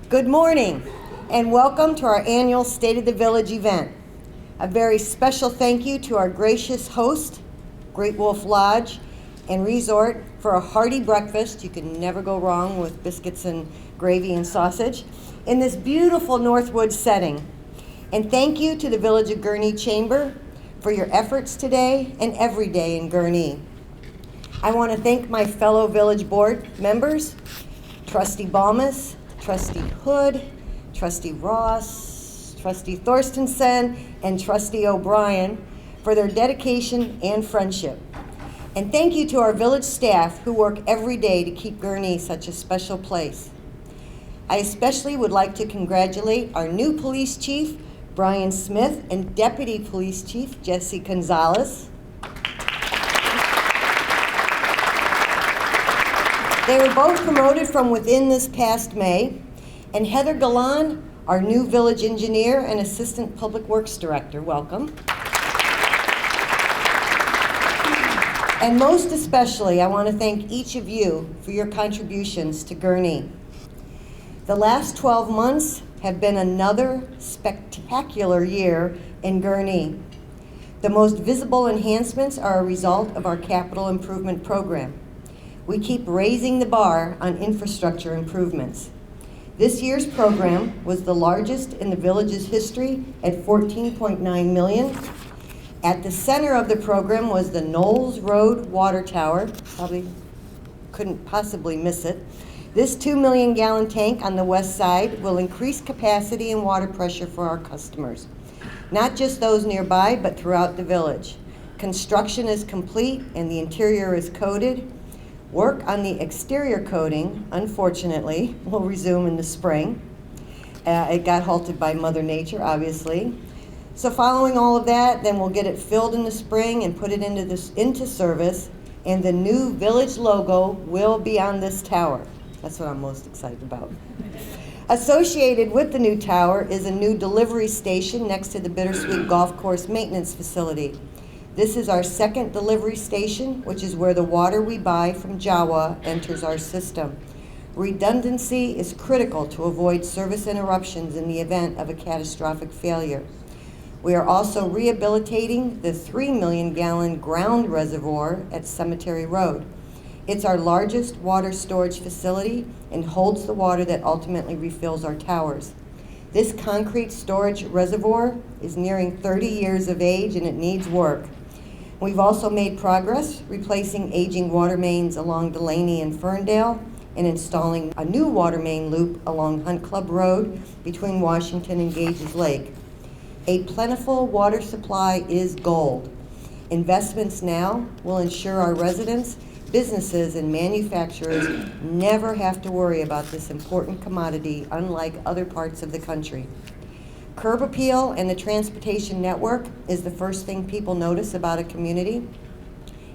Good morning, and welcome to our annual State of the Village event. A very special thank you to our gracious host, Great Wolf Lodge and Resort, for a hearty breakfast. You can never go wrong with biscuits and gravy and sausage in this beautiful Northwood setting. And thank you to the Village of Gurnee Chamber for your efforts today and every day in Gurnee. I want to thank my fellow Village Board members, Trustee Balmas, Trustee Hood, Trustee Ross, Trustee Thorstensen, and Trustee O'Brien for their dedication and friendship. And thank you to our village staff who work every day to keep Gurnee such a special place. I especially would like to congratulate our new police chief, Brian Smith, and Deputy Police Chief, Jesse Gonzalez. They were both promoted from within this past May, and Heather Galan, our new village engineer and assistant public works director, welcome. And most especially, I want to thank each of you for your contributions to Gurnee. The last 12 months have been another spectacular year in Gurnee. The most visible enhancements are a result of our capital improvement program. We keep raising the bar on infrastructure improvements. This year's program was the largest in the village's history at $14.9 million. At the center of the program was the Knowles Road Water Tower. Probably couldn't possibly miss it. This 2 million gallon tank on the west side will increase capacity and water pressure for our customers. Not just those nearby, but throughout the village. Construction is complete and the interior is coated. Work on the exterior coating, unfortunately, will resume in the spring. It got halted by Mother Nature, obviously. So following all of that, then we'll get it filled in the spring and put it into service, and the new village logo will be on this tower. That's what I'm most excited about. Associated with the new tower is a new delivery station next to the Bittersweet Golf Course Maintenance Facility. This is our second delivery station, which is where the water we buy from Jawa enters our system. Redundancy is critical to avoid service interruptions in the event of a catastrophic failure. We are also rehabilitating the 3 million gallon ground reservoir at Cemetery Road. It's our largest water storage facility and holds the water that ultimately refills our towers. This concrete storage reservoir is nearing 30 years of age and it needs work. We've also made progress replacing aging water mains along Delaney and Ferndale and installing a new water main loop along Hunt Club Road between Washington and Gages Lake. A plentiful water supply is gold. Investments now will ensure our residents, businesses, and manufacturers never have to worry about this important commodity, unlike other parts of the country. Curb appeal and the transportation network is the first thing people notice about a community.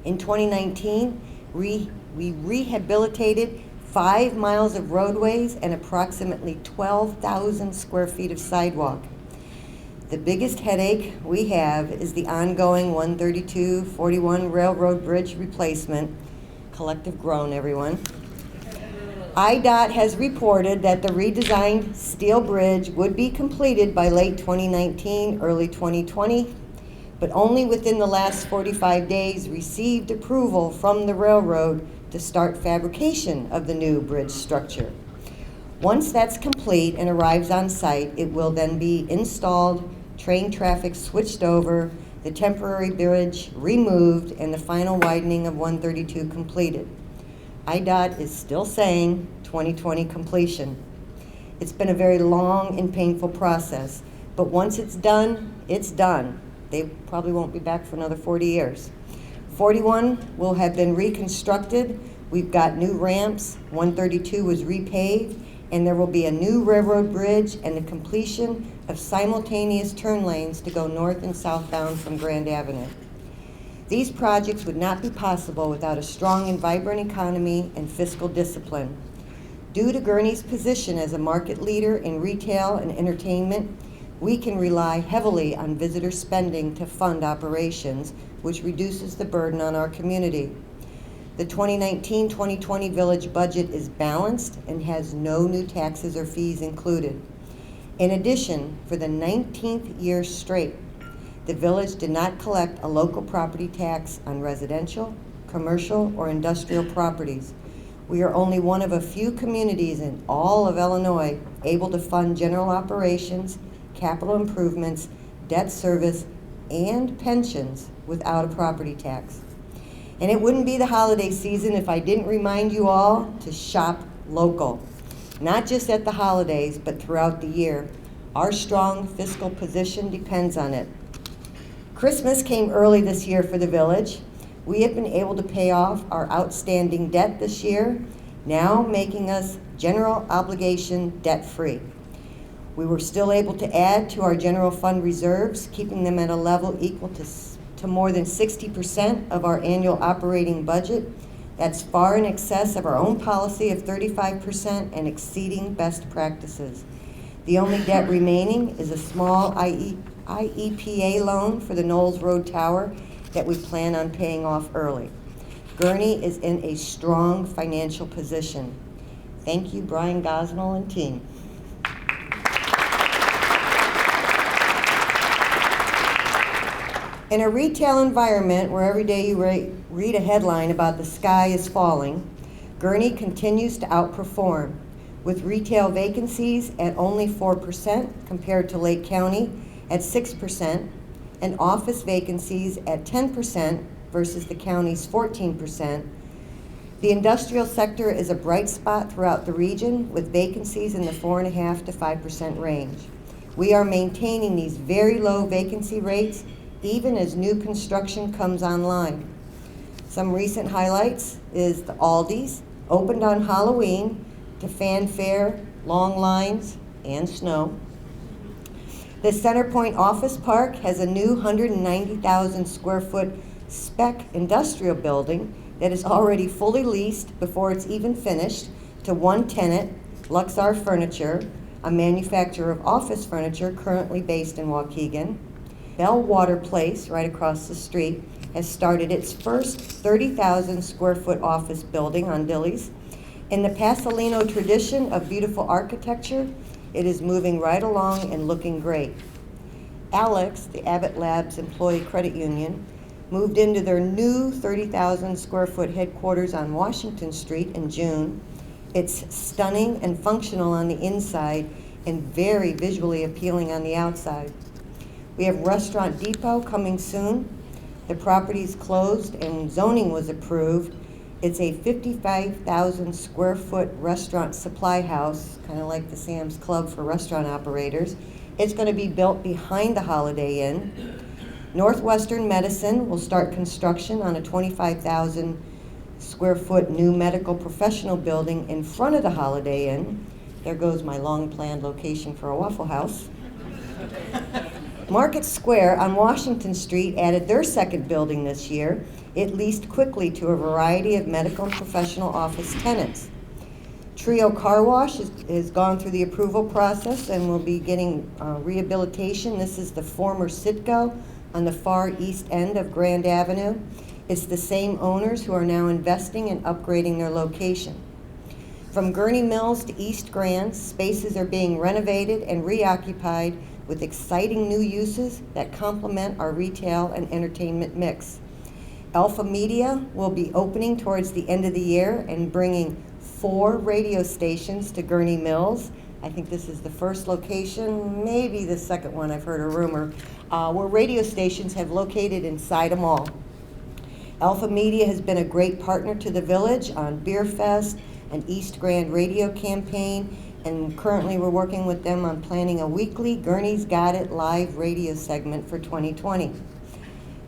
In 2019, we rehabilitated 5 miles of roadways and approximately 12,000 square feet of sidewalk. The biggest headache we have is the ongoing 132-41 railroad bridge replacement. Collective groan, everyone. IDOT has reported that the redesigned steel bridge would be completed by late 2019, early 2020, but only within the last 45 days received approval from the railroad to start fabrication of the new bridge structure. Once that's complete and arrives on site, it will then be installed, train traffic switched over, the temporary bridge removed, and the final widening of 132 completed. IDOT is still saying 2020 completion. It's been a very long and painful process, but once it's done, it's done. They probably won't be back for another 40 years. 41 will have been reconstructed. We've got new ramps. 132 was repaved, and there will be a new railroad bridge and the completion of simultaneous turn lanes to go north and southbound from Grand Avenue. These projects would not be possible without a strong and vibrant economy and fiscal discipline. Due to Gurnee's position as a market leader in retail and entertainment, we can rely heavily on visitor spending to fund operations, which reduces the burden on our community. The 2019-2020 village budget is balanced and has no new taxes or fees included. In addition, for the 19th year straight, the village did not collect a local property tax on residential, commercial, or industrial properties. We are only one of a few communities in all of Illinois able to fund general operations, capital improvements, debt service, and pensions without a property tax. And it wouldn't be the holiday season if I didn't remind you all to shop local, not just at the holidays, but throughout the year. Our strong fiscal position depends on it. Christmas came early this year for the village. We have been able to pay off our outstanding debt this year, now making us general obligation debt-free. We were still able to add to our general fund reserves, keeping them at a level equal to more than 60% of our annual operating budget. That's far in excess of our own policy of 35% and exceeding best practices. The only debt remaining is a small IEPA loan for the Knowles Road Tower that we plan on paying off early. Gurnee is in a strong financial position. Thank you, Brian Gosnell and team. In a retail environment where every day you read a headline about the sky is falling, Gurnee continues to outperform, with retail vacancies at only 4% compared to Lake County at 6%, and office vacancies at 10% versus the county's 14%. The industrial sector is a bright spot throughout the region, with vacancies in the 4.5% to 5% range. We are maintaining these very low vacancy rates even as new construction comes online. Some recent highlights is the Aldi's opened on Halloween to fanfare, long lines, and snow. The Center Point Office Park has a new 190,000 square foot spec industrial building that is already fully leased before it's even finished to one tenant, Luxar Furniture, a manufacturer of office furniture currently based in Waukegan. Bellwater Place, right across the street, has started its first 30,000 square foot office building on Dilly's. In the Pasolino tradition of beautiful architecture, it is moving right along and looking great. Alex, the Abbott Labs Employee Credit Union, moved into their new 30,000 square foot headquarters on Washington Street in June. It's stunning and functional on the inside and very visually appealing on the outside. We have Restaurant Depot coming soon. The property's closed and zoning was approved. It's a 55,000 square foot restaurant supply house, kind of like the Sam's Club for restaurant operators. It's going to be built behind the Holiday Inn. Northwestern Medicine will start construction on a 25,000 square foot new medical professional building in front of the Holiday Inn. There goes my long planned location for a Waffle House. Market Square on Washington Street added their second building this year. It leased quickly to a variety of medical and professional office tenants. Trio Car Wash has gone through the approval process and will be getting rehabilitation. This is the former Citgo on the far east end of Grand Avenue. It's the same owners who are now investing in upgrading their location. From Gurnee Mills to East Grand, spaces are being renovated and reoccupied with exciting new uses that complement our retail and entertainment mix. Alpha Media will be opening towards the end of the year and bringing 4 radio stations to Gurnee Mills. I think this is the first location, maybe the second one, I've heard a rumor, where radio stations have located inside a mall. Alpha Media has been a great partner to the village on Beer Fest and East Grand radio campaign, and currently we're working with them on planning a weekly Gurnee's Got It live radio segment for 2020.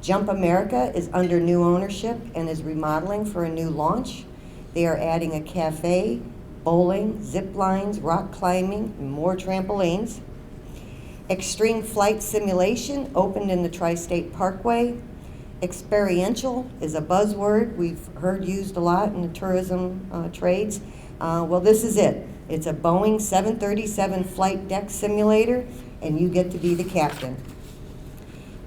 Jump America is under new ownership and is remodeling for a new launch. They are adding a cafe, bowling, zip lines, rock climbing, and more trampolines. Extreme Flight Simulation opened in the Tri-State Parkway. Experiential is a buzzword we've heard used a lot in the tourism trades. Well, this is it. It's a Boeing 737 flight deck simulator, and you get to be the captain.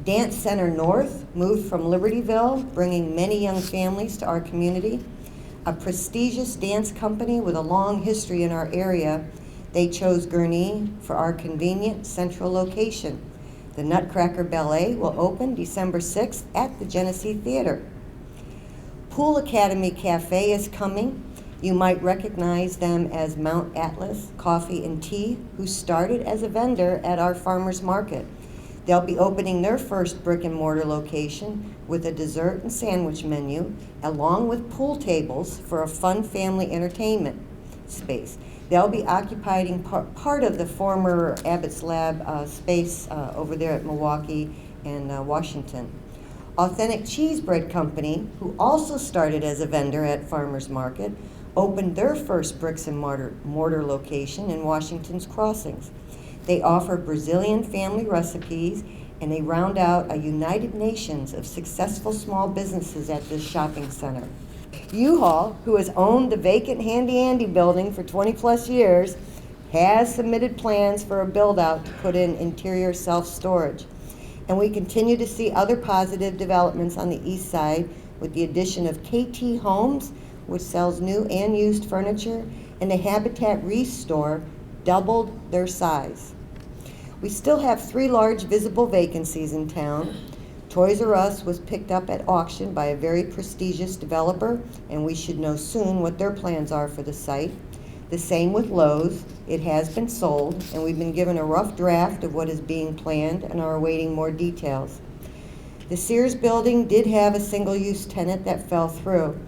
Dance Center North moved from Libertyville, bringing many young families to our community. A prestigious dance company with a long history in our area, they chose Gurnee for our convenient central location. The Nutcracker Ballet will open December 6th at the Genesee Theater. Pool Academy Cafe is coming. You might recognize them as Mount Atlas Coffee and Tea, who started as a vendor at our farmers market. They'll be opening their first brick and mortar location with a dessert and sandwich menu, along with pool tables for a fun family entertainment space. They'll be occupying part of the former Abbott's Lab space over there at Milwaukee and Washington. Authentic Cheese Bread Company, who also started as a vendor at Farmers Market, opened their first bricks and mortar location in Washington's Crossings. They offer Brazilian family recipes, and they round out a United Nations of successful small businesses at this shopping center. U-Haul, who has owned the vacant Handy Andy building for 20 plus years, has submitted plans for a build-out to put in interior self-storage. And we continue to see other positive developments on the east side with the addition of KT Homes, which sells new and used furniture, and the Habitat Restore doubled their size. We still have 3 large visible vacancies in town. Toys R Us was picked up at auction by a very prestigious developer, and we should know soon what their plans are for the site. The same with Lowe's. It has been sold, and we've been given a rough draft of what is being planned and are awaiting more details. The Sears building did have a single-use tenant that fell through.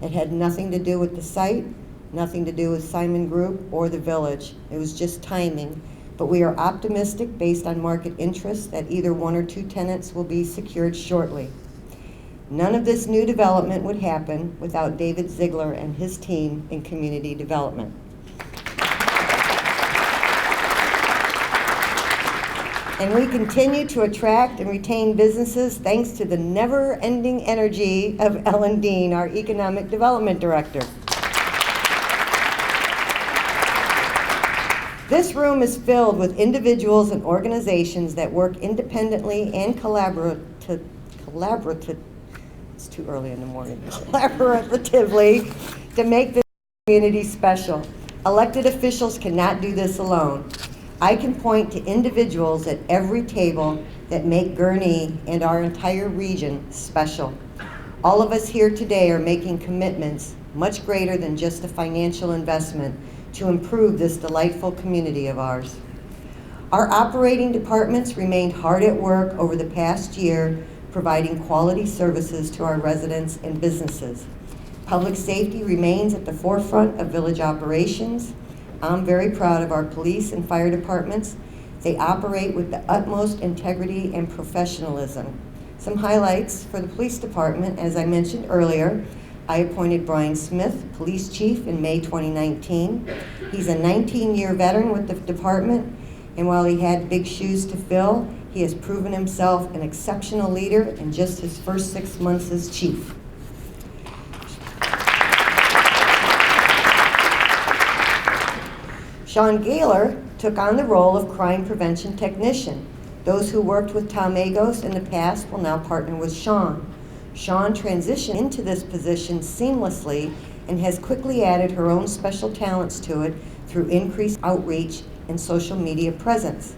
It had nothing to do with the site, nothing to do with Simon Group or the village. It was just timing. But we are optimistic based on market interest that either 1 or 2 tenants will be secured shortly. None of this new development would happen without David Ziegler and his team in community development. And we continue to attract and retain businesses thanks to the never-ending energy of Ellen Dean, our Economic Development Director. This room is filled with individuals and organizations that work independently and collaboratively, it's too early in the morning, collaboratively to make this community special. Elected officials cannot do this alone. I can point to individuals at every table that make Gurnee and our entire region special. All of us here today are making commitments much greater than just a financial investment to improve this delightful community of ours. Our operating departments remained hard at work over the past year, providing quality services to our residents and businesses. Public safety remains at the forefront of village operations. I'm very proud of our police and fire departments. They operate with the utmost integrity and professionalism. Some highlights for the police department, as I mentioned earlier, I appointed Brian Smith, police chief, in May 2019. He's a 19-year veteran with the department, and while he had big shoes to fill, he has proven himself an exceptional leader in just his first 6 months as chief. Shawn Gaylor took on the role of crime prevention technician. Those who worked with Tom Agos in the past will now partner with Shawn. Shawn transitioned into this position seamlessly and has quickly added her own special talents to it through increased outreach and social media presence.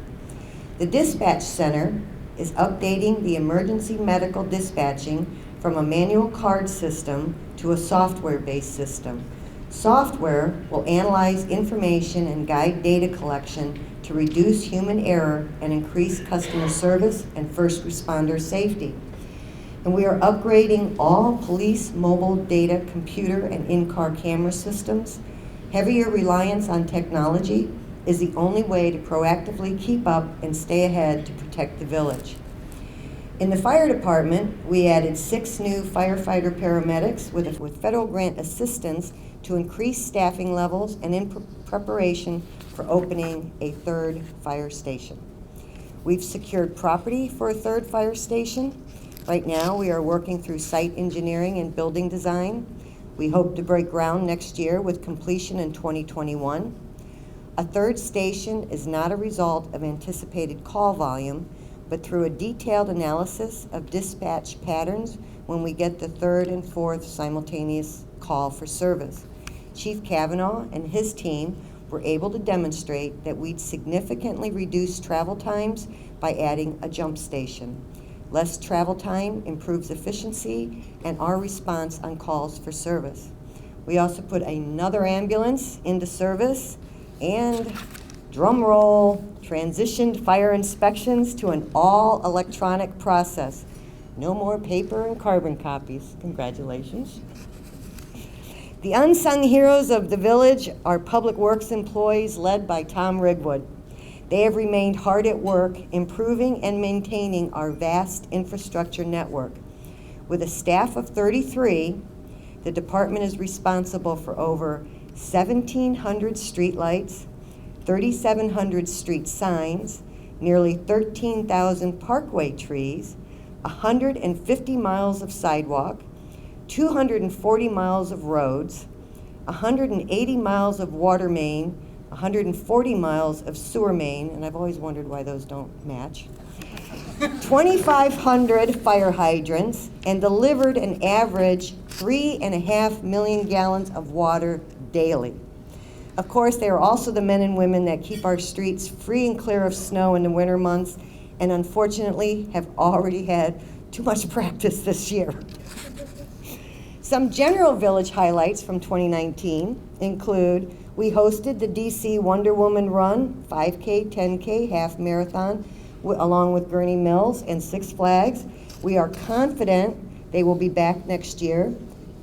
The dispatch center is updating the emergency medical dispatching from a manual card system to a software-based system. Software will analyze information and guide data collection to reduce human error and increase customer service and first responder safety. And we are upgrading all police mobile data computer and in-car camera systems. Heavier reliance on technology is the only way to proactively keep up and stay ahead to protect the village. In the fire department, we added 6 new firefighter paramedics with federal grant assistance to increase staffing levels and in preparation for opening a 3rd fire station. We've secured property for a 3rd fire station. Right now, we are working through site engineering and building design. We hope to break ground next year with completion in 2021. A 3rd station is not a result of anticipated call volume, but through a detailed analysis of dispatch patterns when we get the 3rd and 4th simultaneous call for service. Chief Kavanaugh and his team were able to demonstrate that we'd significantly reduce travel times by adding a jump station. Less travel time improves efficiency and our response on calls for service. We also put another ambulance into service and, drum roll, transitioned fire inspections to an all-electronic process. No more paper and carbon copies. Congratulations. The unsung heroes of the village are Public Works employees led by Tom Rigwood. They have remained hard at work improving and maintaining our vast infrastructure network. With a staff of 33, the department is responsible for over 1,700 streetlights, 3,700 street signs, nearly 13,000 parkway trees, 150 miles of sidewalk, 240 miles of roads, 180 miles of water main, 140 miles of sewer main, and I've always wondered why those don't match, 2,500 fire hydrants, and delivered an average 3.5 million gallons of water daily. Of course, they are also the men and women that keep our streets free and clear of snow in the winter months, and unfortunately have already had too much practice this year. Some general village highlights from 2019 include we hosted the DC Wonder Woman Run, 5K, 10K, half marathon, along with Gurnee Mills and Six Flags. We are confident they will be back next year.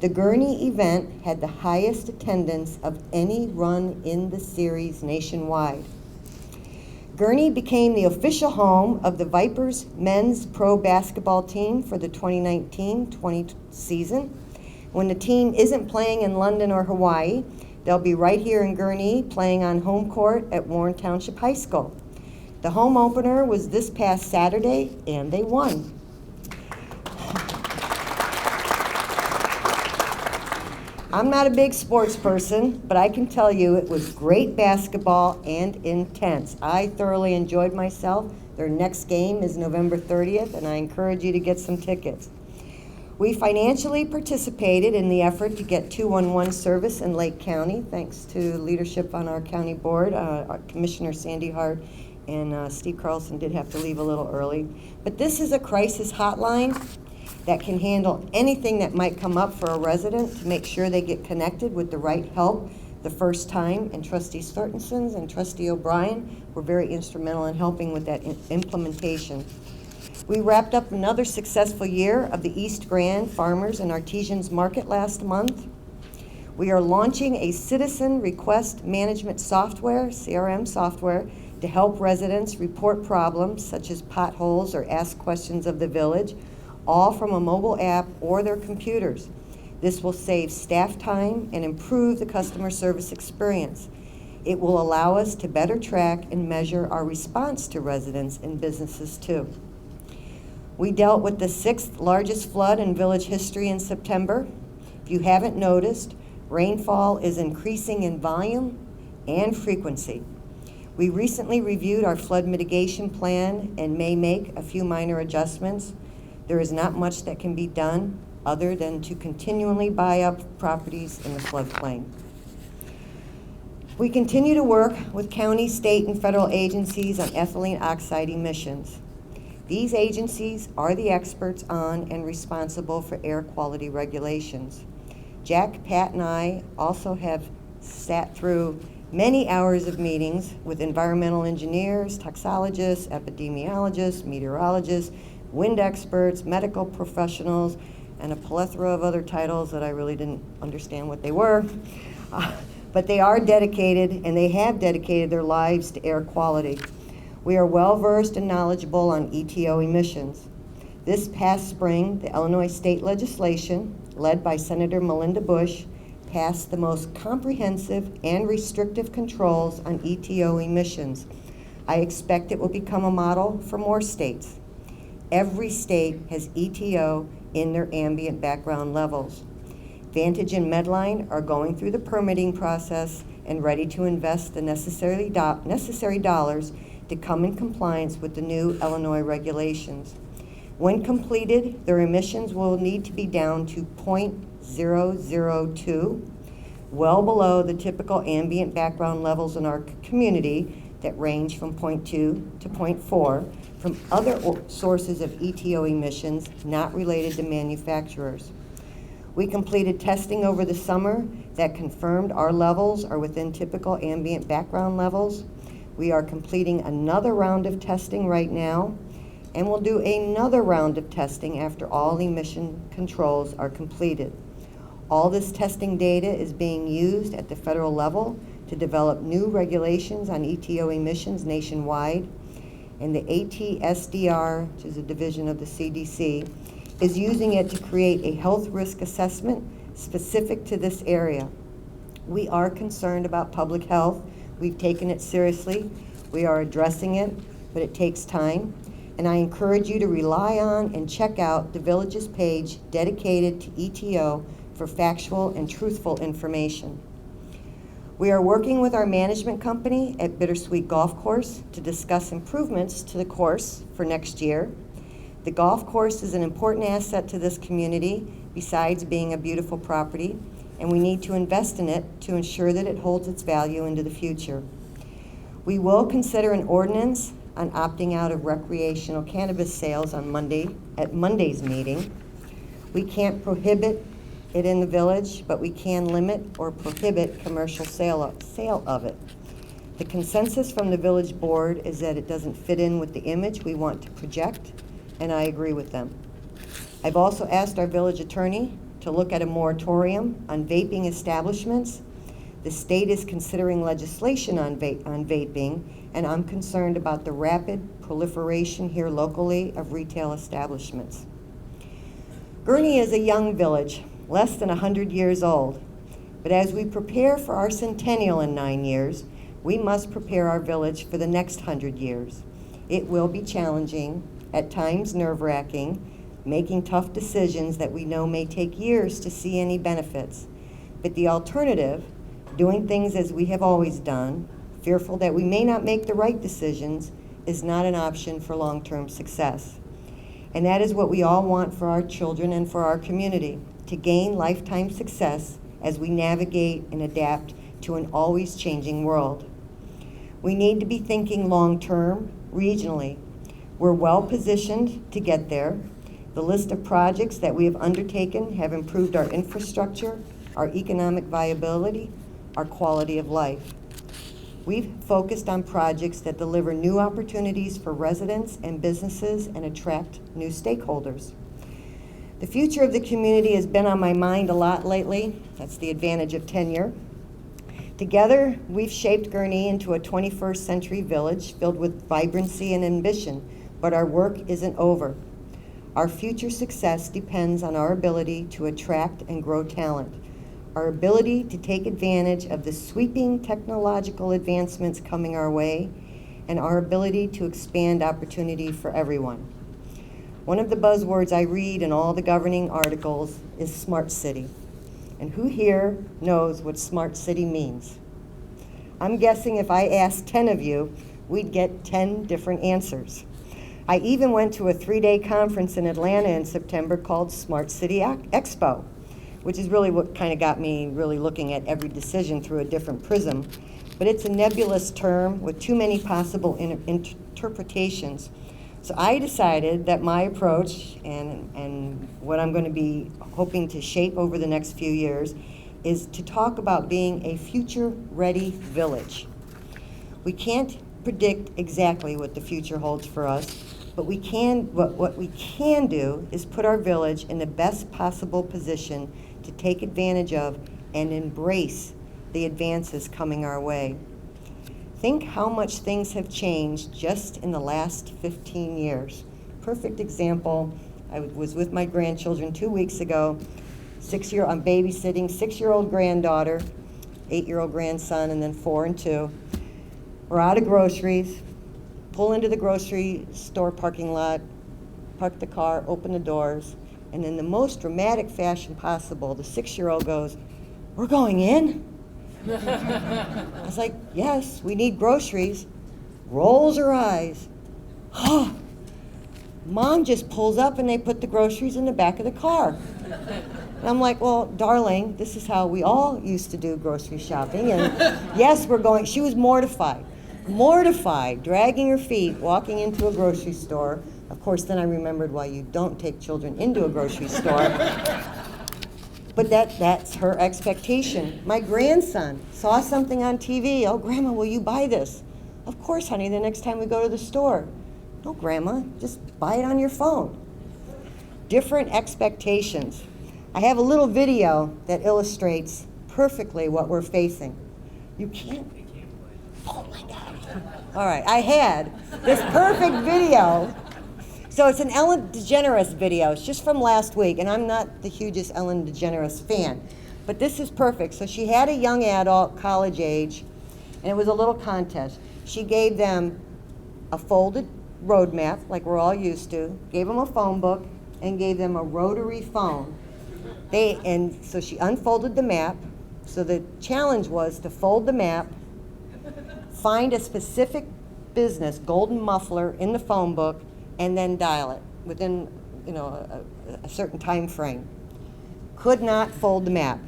The Gurnee event had the highest attendance of any run in the series nationwide. Gurnee became the official home of the Vipers men's pro basketball team for the 2019-20 season. When the team isn't playing in London or Hawaii, they'll be right here in Gurnee playing on home court at Warren Township High School. The home opener was this past Saturday, and they won. I'm not a big sports person, but I can tell you it was great basketball and intense. I thoroughly enjoyed myself. Their next game is November 30th, and I encourage you to get some tickets. We financially participated in the effort to get 211 service in Lake County, thanks to leadership on our county board. Our Commissioner Sandy Hart and Steve Carlson did have to leave a little early. But this is a crisis hotline that can handle anything that might come up for a resident to make sure they get connected with the right help the first time. And Trustee Stortensons and Trustee O'Brien were very instrumental in helping with that implementation. We wrapped up another successful year of the East Grand Farmers and Artisans Market last month. We are launching a citizen request management software, CRM software, to help residents report problems such as potholes or ask questions of the village, all from a mobile app or their computers. This will save staff time and improve the customer service experience. It will allow us to better track and measure our response to residents and businesses too. We dealt with the 6th largest flood in village history in September. If you haven't noticed, rainfall is increasing in volume and frequency. We recently reviewed our flood mitigation plan and may make a few minor adjustments. There is not much that can be done other than to continually buy up properties in the floodplain. We continue to work with county, state, and federal agencies on ethylene oxide emissions. These agencies are the experts on and responsible for air quality regulations. Jack, Pat, and I also have sat through many hours of meetings with environmental engineers, toxologists, epidemiologists, meteorologists, wind experts, medical professionals, and a plethora of other titles that I really didn't understand what they were. But they are dedicated, and they have dedicated their lives to air quality. We are well-versed and knowledgeable on ETO emissions. This past spring, the Illinois state legislation, led by Senator Melinda Bush, passed the most comprehensive and restrictive controls on ETO emissions. I expect it will become a model for more states. Every state has ETO in their ambient background levels. Vantage and Medline are going through the permitting process and ready to invest the necessary dollars to come in compliance with the new Illinois regulations. When completed, their emissions will need to be down to 0.002, well below the typical ambient background levels in our community that range from 0.2 to 0.4 from other sources of ETO emissions not related to manufacturers. We completed testing over the summer that confirmed our levels are within typical ambient background levels. We are completing another round of testing right now, and we'll do another round of testing after all emission controls are completed. All this testing data is being used at the federal level to develop new regulations on ETO emissions nationwide, and the ATSDR, which is a division of the CDC, is using it to create a health risk assessment specific to this area. We are concerned about public health. We've taken it seriously. We are addressing it, but it takes time. And I encourage you to rely on and check out the village's page dedicated to ETO for factual and truthful information. We are working with our management company at Bittersweet Golf Course to discuss improvements to the course for next year. The golf course is an important asset to this community besides being a beautiful property, and we need to invest in it to ensure that it holds its value into the future. We will consider an ordinance on opting out of recreational cannabis sales on at Monday's meeting. We can't prohibit it in the village, but we can limit or prohibit commercial sale of it. The consensus from the village board is that it doesn't fit in with the image we want to project, and I agree with them. I've also asked our village attorney to look at a moratorium on vaping establishments. The state is considering legislation on vaping, and I'm concerned about the rapid proliferation here locally of retail establishments. Gurnee is a young village, less than 100 years old, but as we prepare for our centennial in 9 years, we must prepare our village for the next 100 years. It will be challenging, at times nerve-wracking, making tough decisions that we know may take years to see any benefits. But the alternative, doing things as we have always done, fearful that we may not make the right decisions, is not an option for long-term success. And that is what we all want for our children and for our community, to gain lifetime success as we navigate and adapt to an always changing world. We need to be thinking long-term, regionally. We're well positioned to get there. The list of projects that we have undertaken have improved our infrastructure, our economic viability, our quality of life. We've focused on projects that deliver new opportunities for residents and businesses and attract new stakeholders. The future of the community has been on my mind a lot lately. That's the advantage of tenure. Together, we've shaped Gurnee into a 21st century village filled with vibrancy and ambition, but our work isn't over. Our future success depends on our ability to attract and grow talent, our ability to take advantage of the sweeping technological advancements coming our way, and our ability to expand opportunity for everyone. One of the buzzwords I read in all the governing articles is smart city. And who here knows what smart city means? I'm guessing if I asked 10 of you, we'd get 10 different answers. I even went to a 3-day conference in Atlanta in September called Smart City Expo, which is really what kind of got me really looking at every decision through a different prism. But it's a nebulous term with too many possible interpretations. So I decided that my approach and what I'm going to be hoping to shape over the next few years is to talk about being a future-ready village. We can't predict exactly what the future holds for us, but what we can do is put our village in the best possible position to take advantage of and embrace the advances coming our way. Think how much things have changed just in the last 15 years. Perfect example, I was with my grandchildren 2 weeks ago. I'm babysitting 6-year-old granddaughter, 8-year-old grandson, and then 4 and 2. We're out of groceries, pull into the grocery store parking lot, park the car, open the doors, and in the most dramatic fashion possible, the 6-year-old goes, "We're going in?" I was like, "Yes, we need groceries." Rolls her eyes. "Oh, Mom just pulls up and they put the groceries in the back of the car." And I'm like, well, darling, this is how we all used to do grocery shopping. And yes, we're going. She was mortified, dragging her feet, walking into a grocery store. Of course, then I remembered why you don't take children into a grocery store. But that's her expectation. My grandson saw something on TV. Oh, Grandma, will you buy this? Of course, honey, the next time we go to the store. No, Grandma, just buy it on your phone. Different expectations. I have a little video that illustrates perfectly what we're facing. You can't? Oh my God. All right, I had this perfect video. So it's an Ellen DeGeneres video. It's just from last week, and I'm not the hugest Ellen DeGeneres fan. But this is perfect. So she had a young adult, college age, and it was a little contest. She gave them a folded road map, like we're all used to, gave them a phone book, and gave them a rotary phone. And so she unfolded the map. So the challenge was to fold the map, find a specific business, Golden Muffler, in the phone book, and then dial it within, a certain time frame. Could not fold the map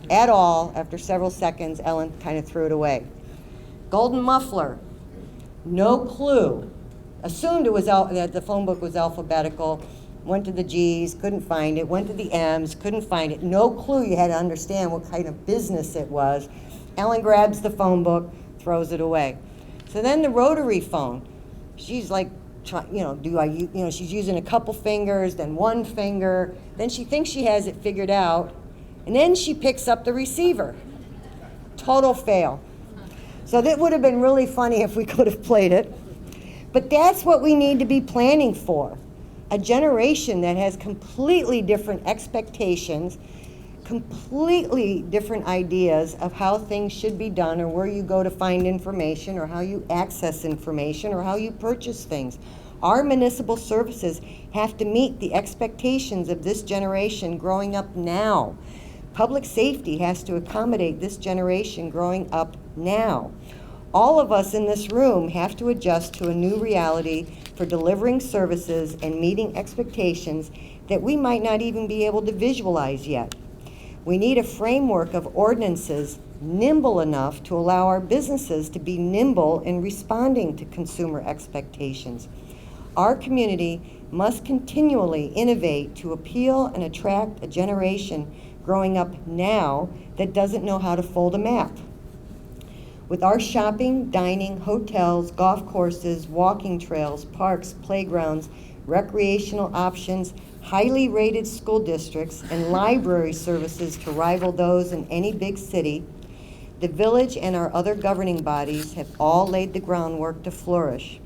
at all. After several seconds, Ellen kind of threw it away. Golden Muffler, no clue. Assumed that the phone book was alphabetical. Went to the G's, couldn't find it. Went to the M's, couldn't find it. No clue. You had to understand what kind of business it was. Ellen grabs the phone book, throws it away. So then the rotary phone, she's like, she's using a couple fingers, then one finger. Then she thinks she has it figured out, and then she picks up the receiver. Total fail. So that would have been really funny if we could have played it. But that's what we need to be planning for. A generation that has completely different expectations, completely different ideas of how things should be done, or where you go to find information, or how you access information, or how you purchase things. Our municipal services have to meet the expectations of this generation growing up now. Public safety has to accommodate this generation growing up now. All of us in this room have to adjust to a new reality for delivering services and meeting expectations that we might not even be able to visualize yet. We need a framework of ordinances nimble enough to allow our businesses to be nimble in responding to consumer expectations. Our community must continually innovate to appeal and attract a generation growing up now that doesn't know how to fold a map. With our shopping, dining, hotels, golf courses, walking trails, parks, playgrounds, recreational options, highly rated school districts, and library services to rival those in any big city, the village and our other governing bodies have all laid the groundwork to flourish.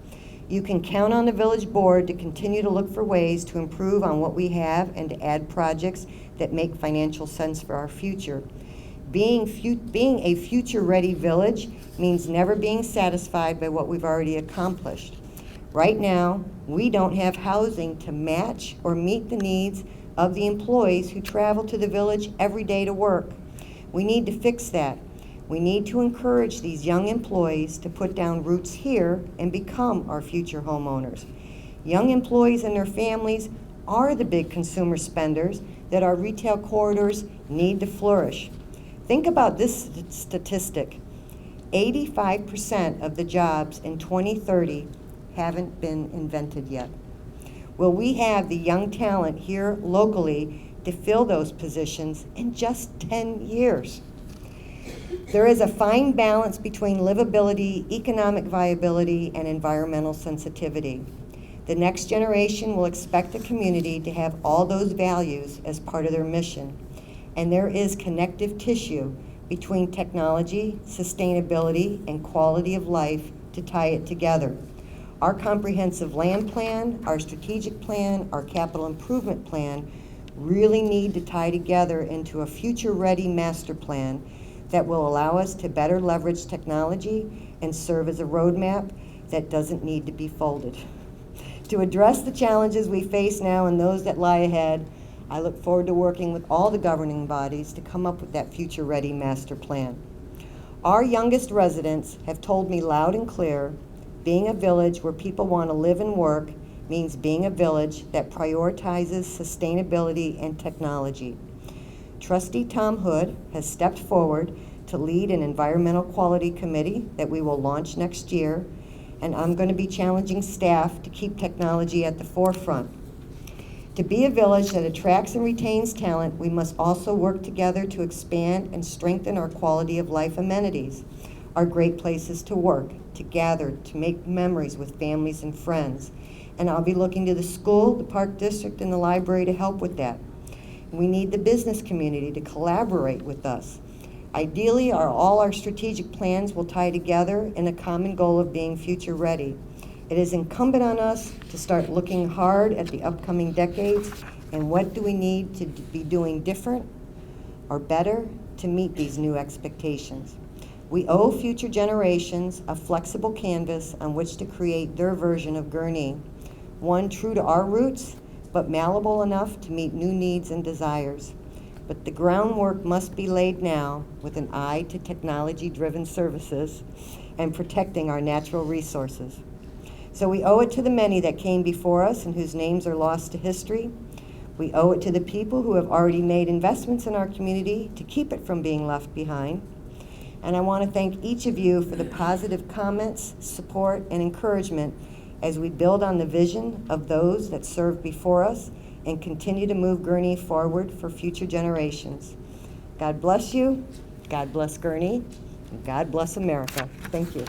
You can count on the village board to continue to look for ways to improve on what we have and to add projects that make financial sense for our future. Being a future-ready village means never being satisfied by what we've already accomplished. Right now, we don't have housing to match or meet the needs of the employees who travel to the village every day to work. We need to fix that. We need to encourage these young employees to put down roots here and become our future homeowners. Young employees and their families are the big consumer spenders that our retail corridors need to flourish. Think about this statistic. 85% of the jobs in 2030 haven't been invented yet. Will we have the young talent here locally to fill those positions in just 10 years? There is a fine balance between livability, economic viability, and environmental sensitivity. The next generation will expect the community to have all those values as part of their mission. And there is connective tissue between technology, sustainability, and quality of life to tie it together. Our comprehensive land plan, our strategic plan, our capital improvement plan really need to tie together into a future-ready master plan that will allow us to better leverage technology and serve as a roadmap that doesn't need to be folded. To address the challenges we face now and those that lie ahead, I look forward to working with all the governing bodies to come up with that future-ready master plan. Our youngest residents have told me loud and clear, being a village where people want to live and work means being a village that prioritizes sustainability and technology. Trustee Tom Hood has stepped forward to lead an environmental quality committee that we will launch next year, and I'm going to be challenging staff to keep technology at the forefront. To be a village that attracts and retains talent, we must also work together to expand and strengthen our quality of life amenities, our great places to work, to gather, to make memories with families and friends. And I'll be looking to the school, the park district, and the library to help with that. We need the business community to collaborate with us. Ideally, all our strategic plans will tie together in a common goal of being future ready. It is incumbent on us to start looking hard at the upcoming decades and what do we need to be doing different or better to meet these new expectations. We owe future generations a flexible canvas on which to create their version of Gurnee, one true to our roots, but malleable enough to meet new needs and desires. But the groundwork must be laid now with an eye to technology-driven services and protecting our natural resources. So we owe it to the many that came before us and whose names are lost to history. We owe it to the people who have already made investments in our community to keep it from being left behind. And I want to thank each of you for the positive comments, support, and encouragement as we build on the vision of those that served before us and continue to move Gurnee forward for future generations. God bless you, God bless Gurnee, and God bless America. Thank you.